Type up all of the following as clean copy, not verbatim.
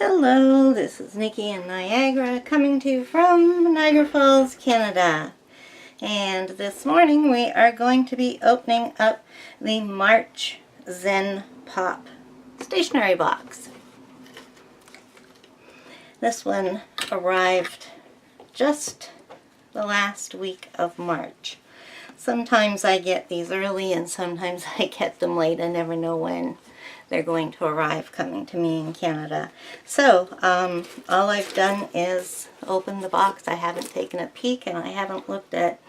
Hello, this is Nikki in Niagara, coming to you from Niagara Falls, Canada. And this morning we are going to be opening up the March Zenpop stationery box. This one arrived just the last week of March. Sometimes I get these early and sometimes I get them late. I never know when they're going to arrive coming to me in Canada. So all I've done is open the box. I haven't taken a peek and I haven't looked at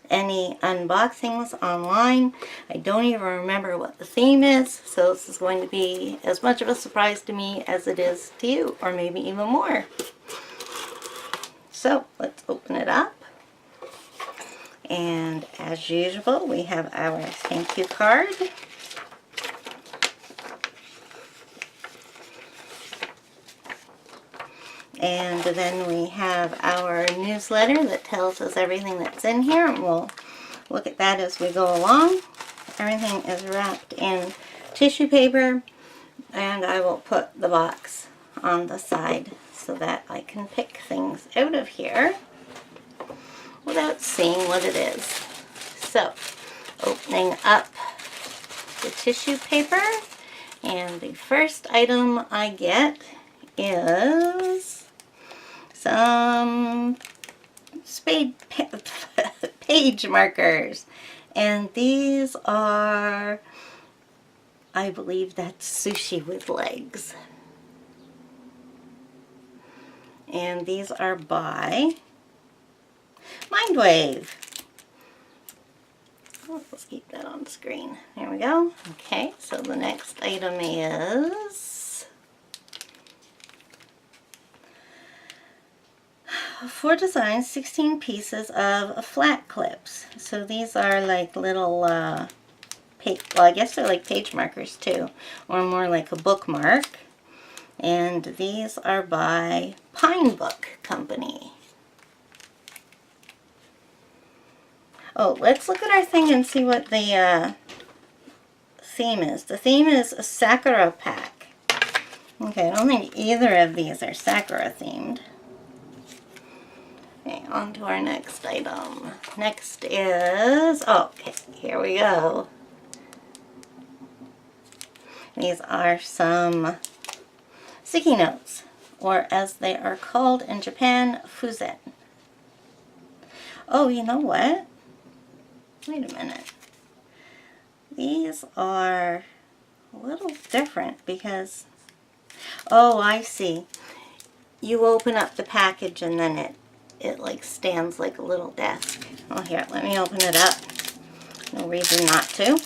any unboxings online. I don't even remember what the theme is, so this is going to be as much of a surprise to me as it is to you, or maybe even more. So let's open it up. And as usual, we have our thank you card. And then we have our newsletter that tells us everything that's in here, and we'll look at that as we go along. Everything is wrapped in tissue paper, and I will put the box on the side so that I can pick things out of here without seeing what it is. So, opening up the tissue paper, and the first item I get is some page markers. And these are, I believe that's sushi with legs. And these are by Mindwave. Oh, let's keep that on the screen. There we go. Okay, so the next item is 4 designs, 16 pieces of flat clips. So these are like little, well, I guess they're like page markers too, or more like a bookmark. And these are by Pine Book Company. Oh, let's look at our thing and see what the theme is. The theme is a Sakura pack. Okay, I don't think either of these are Sakura themed. Okay, on to our next item. Next is, oh, okay, here we go. These are some sticky notes, or as they are called in Japan, fuzen. Oh, you know what? Wait a minute. These are a little different because, oh, I see. You open up the package and then it like stands like a little desk. Oh, here, let me open it up. No reason not to.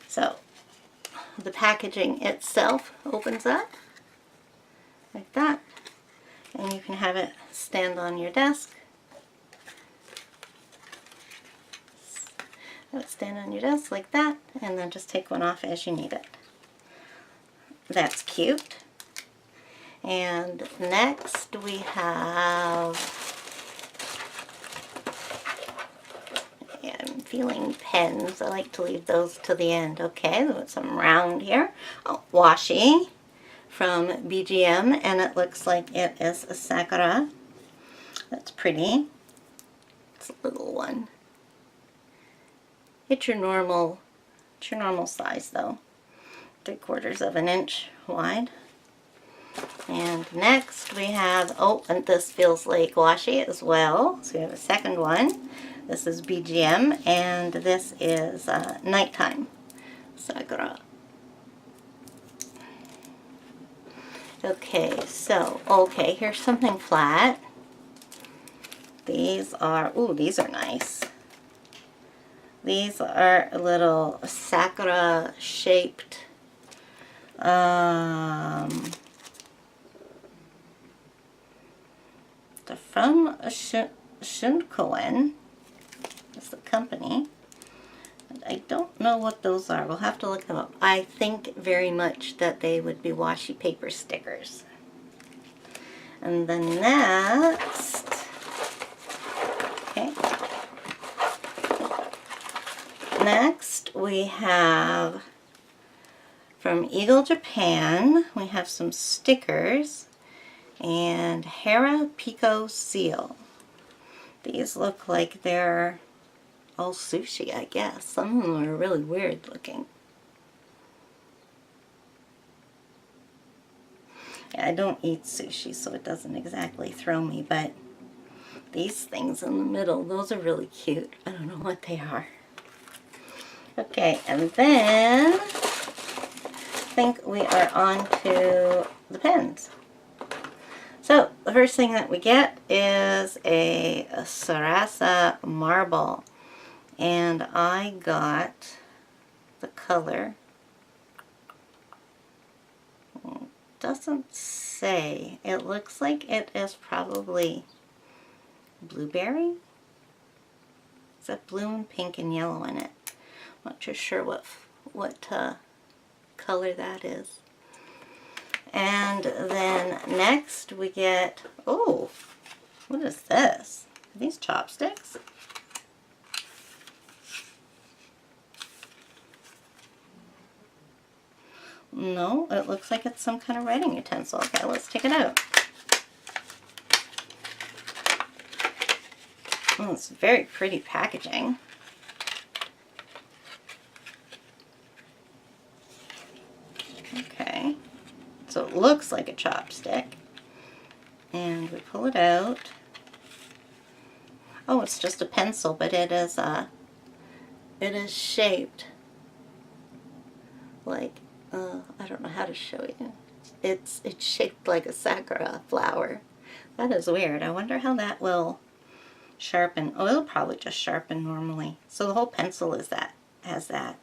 So, the packaging itself opens up like that, and you can have it stand on your desk. Have it stand on your desk like that, and then just take one off as you need it. That's cute. And next we have, I'm feeling pens. I like to leave those to the end. Okay, with some round here. Oh, washi from BGM, and it looks like it is a Sakura. That's pretty. It's a little one. It's your normal size though. 3/4 of an inch wide. And next we have, oh, and this feels like washi as well. So we have a second one. This is BGM, and this is Nighttime Sakura. Okay, so, okay, here's something flat. These are, ooh, these are nice. These are little Sakura shaped they're from Shunkoen. That's the company. And I don't know what those are. We'll have to look them up. I think very much that they would be washi paper stickers. And then next, okay. Next we have From Eagle Japan, we have some stickers and Hera Pico Seal. These look like they're all sushi, I guess. Some of them are really weird looking. Yeah, I don't eat sushi, so it doesn't exactly throw me, but these things in the middle, those are really cute. I don't know what they are. Okay, and then I think we are on to the pens. So the first thing that we get is a Sarasa marble, and I got the color. It doesn't say. It looks like it is probably blueberry. It's got blue and pink and yellow in it. Not too sure what color that is. And then next we get, oh, what is this? Are these chopsticks? No, it looks like it's some kind of writing utensil. Okay, let's take it out. Oh, it's very pretty packaging. Okay, so it looks like a chopstick. And we pull it out. Oh, it's just a pencil, but it is shaped like, I don't know how to show you. It's shaped like a Sakura flower. That is weird. I wonder how that will sharpen. Oh, it'll probably just sharpen normally. So the whole pencil has that.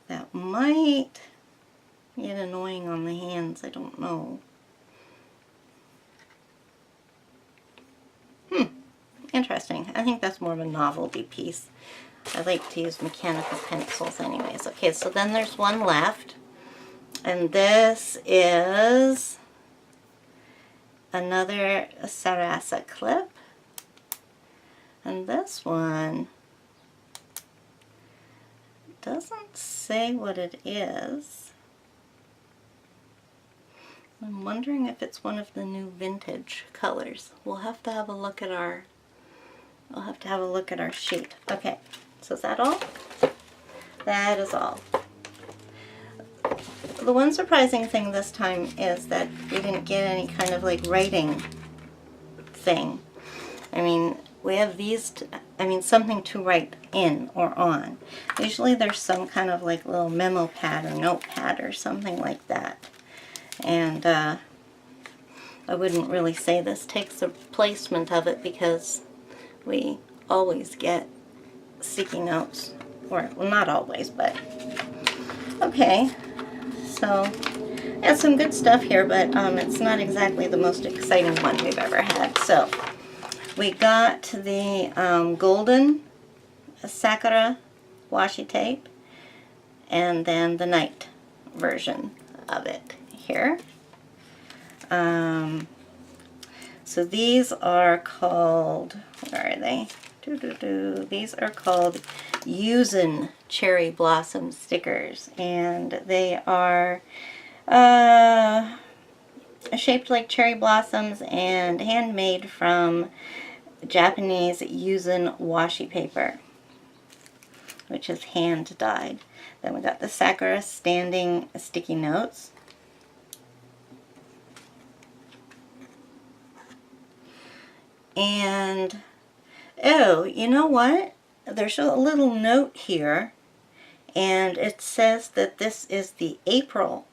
That might get annoying on the hands. I don't know. Interesting. I think that's more of a novelty piece. I like to use mechanical pencils anyways. Okay, so then there's one left. And this is another Sarasa clip. And this one doesn't say what it is. I'm wondering if it's one of the new vintage colors. We'll have to have a look at our sheet. Okay, so is that all? That is all. The one surprising thing this time is that we didn't get any kind of like writing thing. I mean, we have these, something to write in or on. Usually there's some kind of like little memo pad or notepad or something like that. And I wouldn't really say this takes the placement of it because we always get sticky notes. Or, well, not always, but okay. So, yeah, some good stuff here, but it's not exactly the most exciting one we've ever had. So, we got the golden Sakura washi tape, and then the night version of it here. So these are called, where are they? These are called Yuzen Cherry Blossom stickers, and they are shaped like cherry blossoms and handmade from Japanese Yuzen washi paper, which is hand dyed. Then we got the Sakura standing sticky notes. And oh, you know what? There's a little note here, and it says that this is the April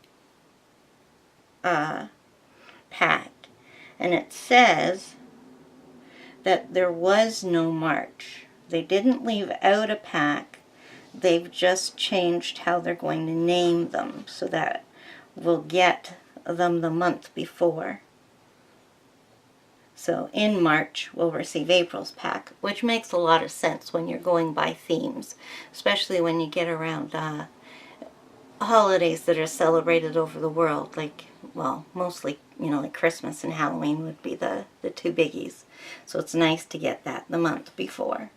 pack, and it says that there was no March. They didn't leave out a pack. They've just changed how they're going to name them so that we'll get them the month before. So in March, we'll receive April's pack, which makes a lot of sense when you're going by themes, especially when you get around holidays that are celebrated over the world, like, well, mostly, you know, like Christmas and Halloween would be the two biggies. So it's nice to get that the month before.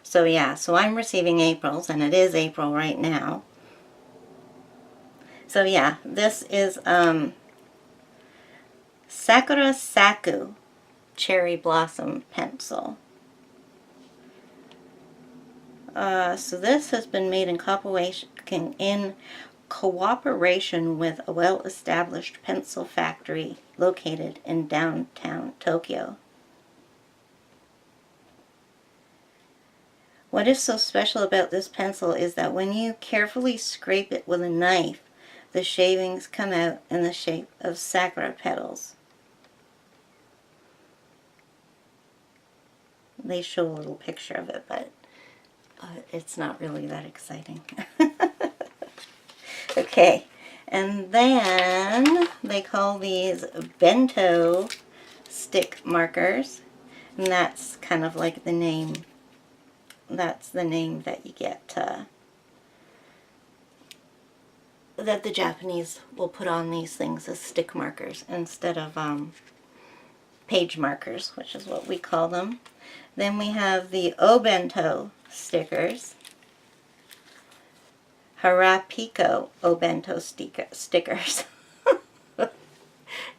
So yeah, so I'm receiving April's, and it is April right now. So yeah, this is Sakura Saku Cherry Blossom Pencil. So this has been made in cooperation with a well-established pencil factory located in downtown Tokyo. What is so special about this pencil is that when you carefully scrape it with a knife, the shavings come out in the shape of sakura petals. They show a little picture of it, but it's not really that exciting. Okay, and then they call these bento stick markers, and that's kind of like the name. That's the name that you get, that the Japanese will put on these things as stick markers instead of page markers, which is what we call them. Then we have the Obento stickers. Harapiko Obento stickers.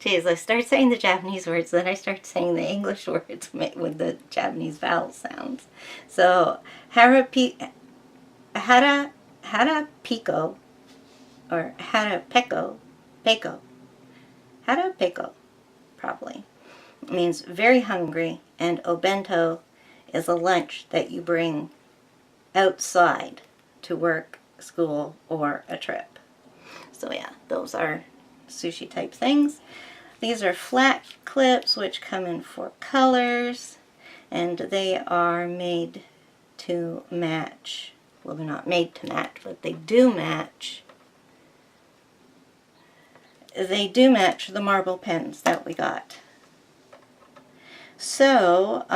Jeez, I start saying the Japanese words, then I start saying the English words with the Japanese vowel sounds. So, Harapiko, or Harapeko, probably, means very hungry, and Obento is a lunch that you bring outside to work, school, or a trip. So yeah, those are sushi type things. These are flat clips which come in 4 colors, and they are made to match. Well, they're not made to match, but they do match. They do match the marble pens that we got. So,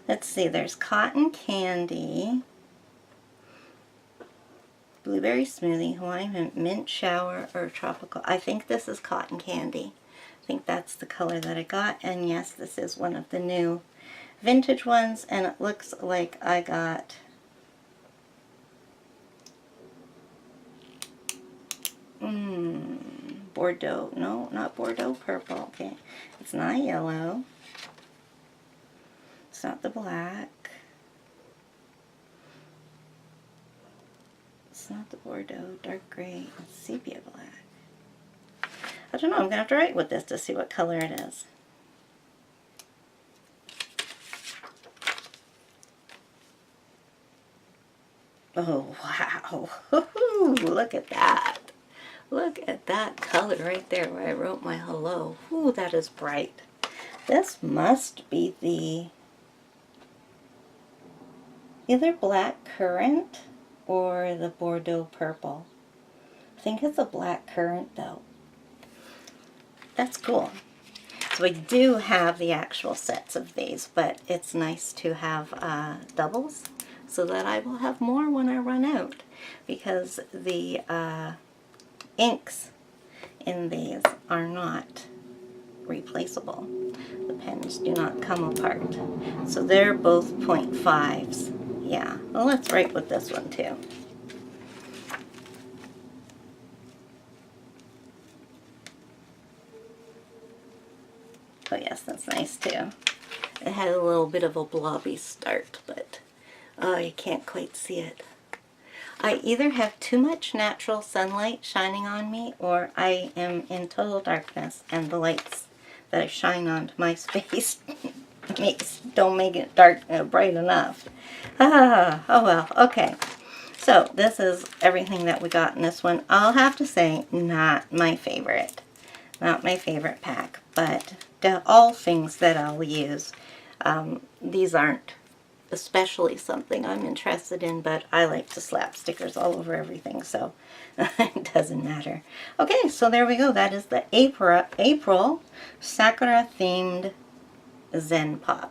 let's see, there's cotton candy, blueberry smoothie, Hawaiian mint shower, or tropical. I think this is cotton candy. I think that's the color that I got. And yes, this is one of the new vintage ones. And it looks like I got Bordeaux. No, not Bordeaux purple. Okay. It's not yellow. It's not the black. It's not the Bordeaux, dark gray, it's sepia black. I don't know, I'm going to have to write with this to see what color it is. Oh, wow. Look at that. Look at that color right there where I wrote my hello. Ooh, that is bright. This must be the either black currant or the Bordeaux purple. I think it's a black currant though. That's cool. So we do have the actual sets of these, but it's nice to have doubles so that I will have more when I run out, because the inks in these are not replaceable. The pens do not come apart. So they're both 0.5s. Yeah, well, let's write with this one too. Oh yes, that's nice too. It had a little bit of a blobby start, but oh, you can't quite see it. I either have too much natural sunlight shining on me, or I am in total darkness, and the lights that I shine onto my space don't make it dark bright enough. Oh well, okay. So this is everything that we got in this one. I'll have to say, not my favorite. Not my favorite pack, but all things that I'll use. These aren't especially something I'm interested in, but I like to slap stickers all over everything, so it doesn't matter. Okay, so there we go. That is the April Sakura themed Zenpop.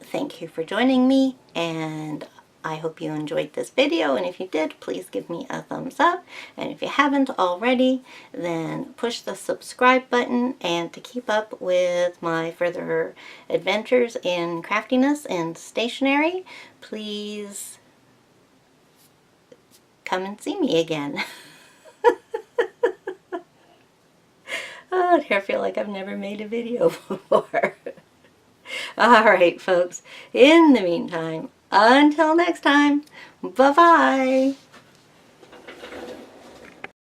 Thank you for joining me, and I hope you enjoyed this video, and if you did, please give me a thumbs up, and if you haven't already, then push the subscribe button, and to keep up with my further adventures in craftiness and stationery, please come and see me again. Oh, I feel like I've never made a video before. Alright, folks. In the meantime, until next time, bye-bye.